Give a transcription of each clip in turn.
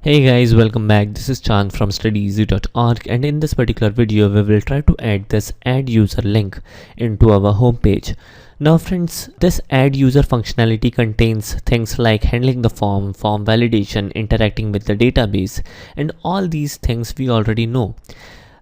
Hey guys, welcome back. This is Chand from studyeasy.org, and in this particular video we will try to add this add user link into our home page. Now friends, this add user functionality contains things like handling the form validation, interacting with the database, and all these things we already know.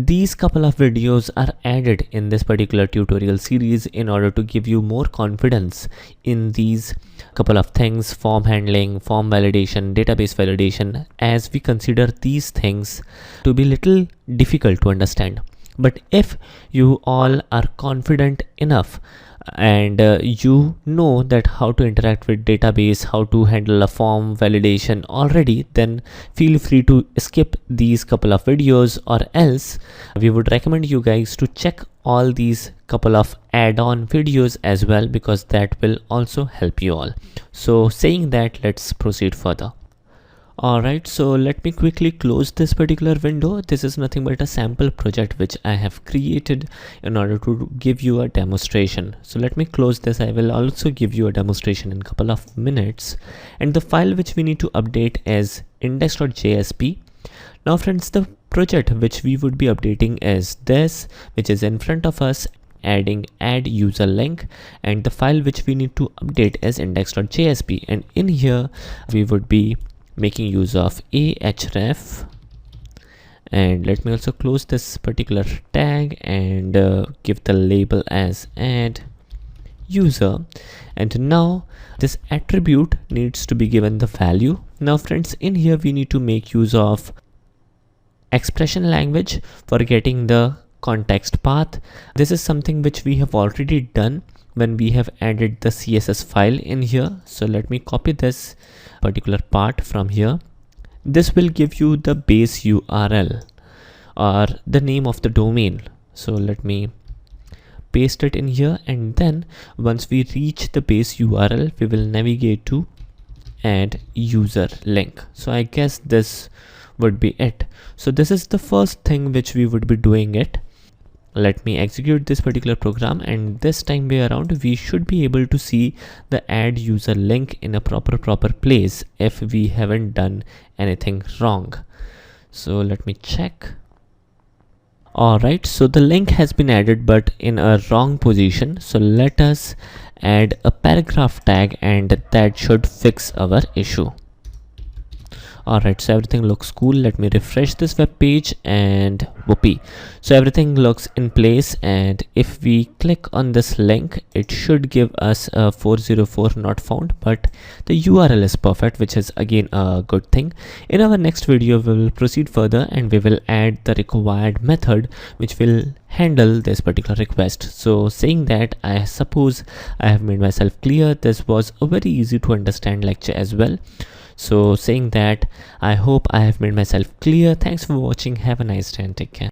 These couple of videos are added in this particular tutorial series in order to give you more confidence in these couple of things: form handling, form validation, database validation, as we consider these things to be little difficult to understand. But if you all are confident enough and you know that how to interact with database, how to handle a form validation already, then feel free to skip these couple of videos, or else we would recommend you guys to check all these couple of add-on videos as well, because that will also help you all. So saying that, let's proceed further. Alright, so let me quickly close this particular window. This is nothing but a sample project which I have created in order to give you a demonstration. So let me close this. I will also give you a demonstration in a couple of minutes. And the file which we need to update is index.jsp. Now friends, the project which we would be updating is this, which is in front of us, adding add user link, and the file which we need to update is index.jsp. And in here we would be making use of ahref, and let me also close this particular tag and give the label as add user. And now this attribute needs to be given the value. Now friends, in here we need to make use of expression language for getting the context path. This is something which we have already done when we have added the CSS file in here. So let me copy this particular part from here. This will give you the base URL or the name of the domain. So let me paste it in here, and then once we reach the base URL, we will navigate to add user link. So I guess this would be it. So this is the first thing which we would be doing it. Let me execute this particular program, and this time way around we should be able to see the add user link in a proper place if we haven't done anything wrong. So let me check. Alright, so the link has been added but in a wrong position. So let us add a paragraph tag, and that should fix our issue. Alright, so everything looks cool. Let me refresh this web page, and whoopee, so everything looks in place. And if we click on this link, it should give us a 404 not found, but the URL is perfect, which is again a good thing. In our next video we will proceed further, and we will add the required method which will handle this particular request. So saying that, I suppose I have made myself clear. This was a very easy to understand lecture as well. So saying that, I hope I have made myself clear. Thanks for watching. Have a nice day and take care.